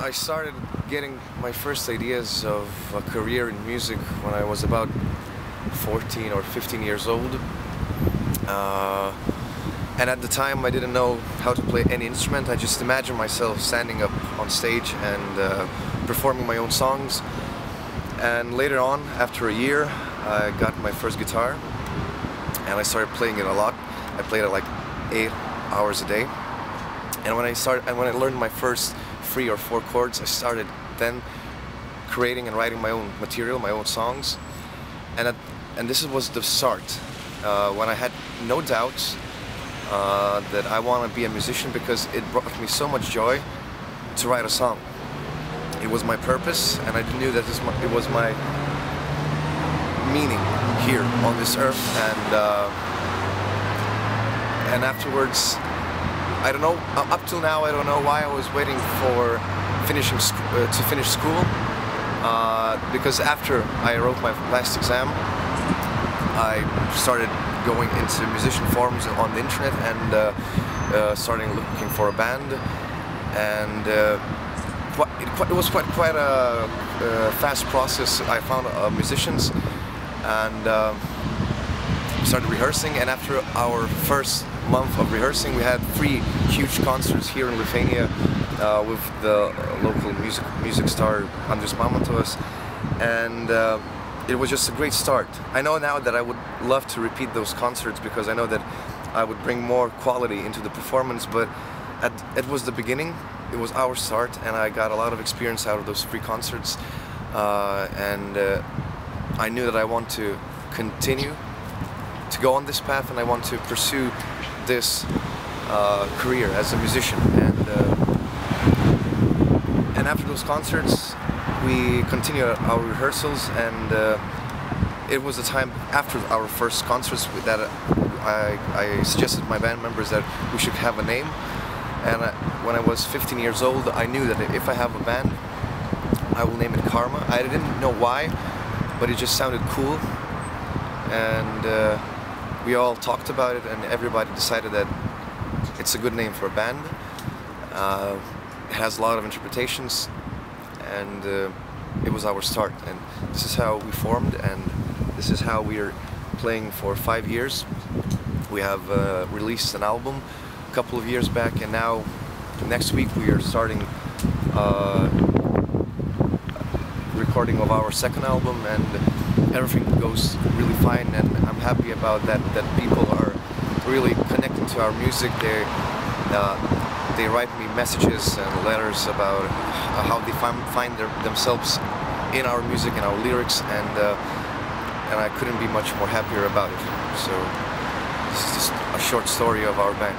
I started getting my first ideas of a career in music when I was about 14 or 15 years old. And at the time I didn't know how to play any instrument. I just imagined myself standing up on stage and performing my own songs. And later on, after a year, I got my first guitar and I started playing it a lot. I played it like 8 hours a day. And when I learned my first 3 or 4 chords, I started then creating and writing my own material, my own songs. And this was the start, when I had no doubts that I want to be a musician, because it brought me so much joy to write a song. It was my purpose, and I knew that it was my meaning here on this earth. And afterwards, I don't know, up till now I don't know why I was waiting for to finish school, because after I wrote my last exam I started going into musician forums on the internet and starting looking for a band, and it was quite a fast process. I found musicians and started rehearsing, and after our first month of rehearsing we had 3 huge concerts here in Lithuania with the local music star Andrius Mamontovas, and it was just a great start. I know now that I would love to repeat those concerts, because I know that I would bring more quality into the performance, but it was the beginning, it was our start, and I got a lot of experience out of those 3 concerts, and I knew that I want to continue to go on this path, and I want to pursue this career as a musician. And after those concerts we continued our rehearsals, and it was the time after our first concerts that I suggested to my band members that we should have a name. And when I was 15 years old I knew that if I have a band I will name it Karma. I didn't know why, but it just sounded cool, and we all talked about it, and everybody decided that it's a good name for a band. It has a lot of interpretations, and it was our start, and this is how we formed, and this is how we are playing for 5 years. We have released an album a couple of years back, and now next week we are starting recording of our second album, and everything goes really fine, and I'm happy about that people are really connecting to our music. They write me messages and letters about how they find themselves in our music and our lyrics, and I couldn't be much more happier about it. So this is just a short story of our band.